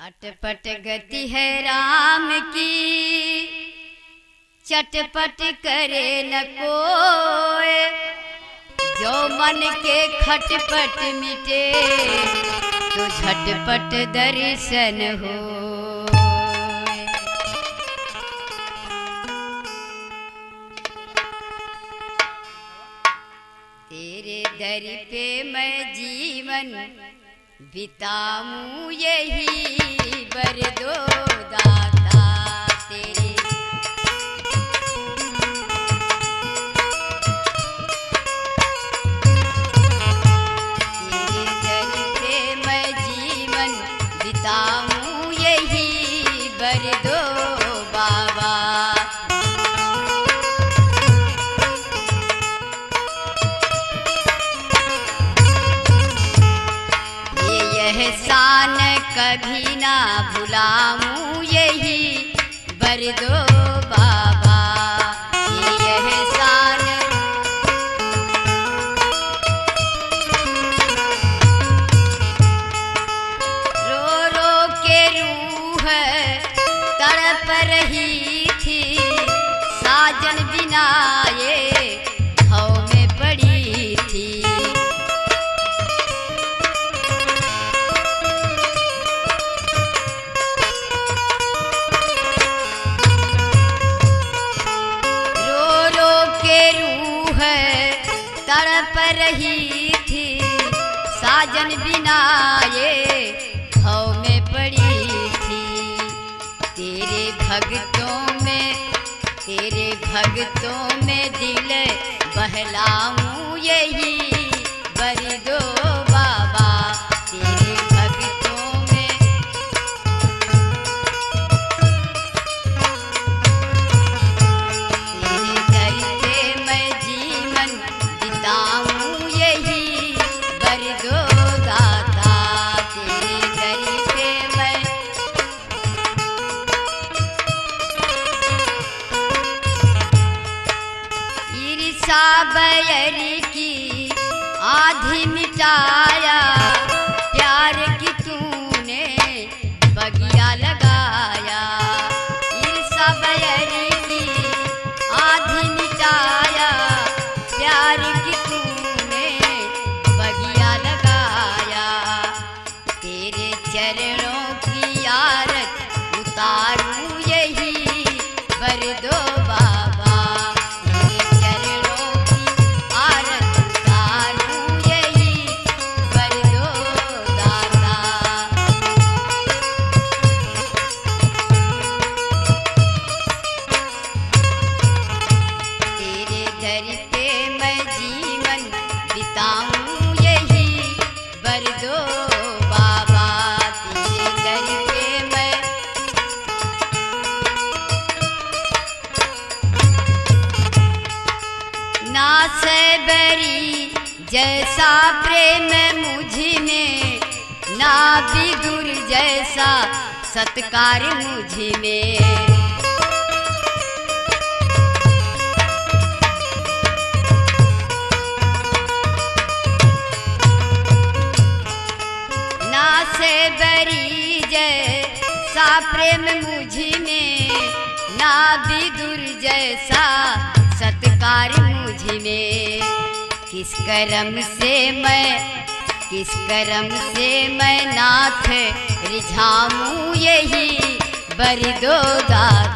अटपट गति है राम की, चटपट करे न कोय। जो मन के खटपट मिटे, तो झटपट दर्शन हो। तेरे दर पे मैं जीवन बिताऊं, यही वर दो दाता। तेरे दर पे मैं जीवन बिताऊं, यही वर दो बाबा। एहसान कभी ना भुलाऊं, यही वर दो बाबा। ये एहसान रो रो के रूह तड़प रही थी, साजन बिना ये भव में पड़ी थी। तड़प रही थी, साजन बिना ये भव में पड़ी थी। तेरे भक्तों में दिल बहलाऊं, यही वर दो बाबा। तेरे भक्तों में तेरे दर पे मैं जीवन बिताऊं, यही वर दो दाता। तेरे दर पे मैं ईर्षा बैर की आधी मिटाया, प्यार की तूने बगिया लगाया। ईर्षा बैर की आधी मिटाया, प्यार की तूने बगिया लगाया। तेरे चरणों की आरत उतारूं, यही वर दो बाबा। तेरे चरणों की आरत उतारूं, यही वर दो दाता। तेरे दर पे मैं जीवन बिताऊं, यही वर दो बाबा। तेरे दर पे मैं ना सैबरी जैसा प्रेम मुझ में, ना विदुर जैसा सत्कार मुझ में। ना सैबरी जैसा प्रेम मुझ में, ना विदुर जैसा सत्कार मुझ में। किस करम से मैं नाथ रिझाऊं, यही वर दो दाता।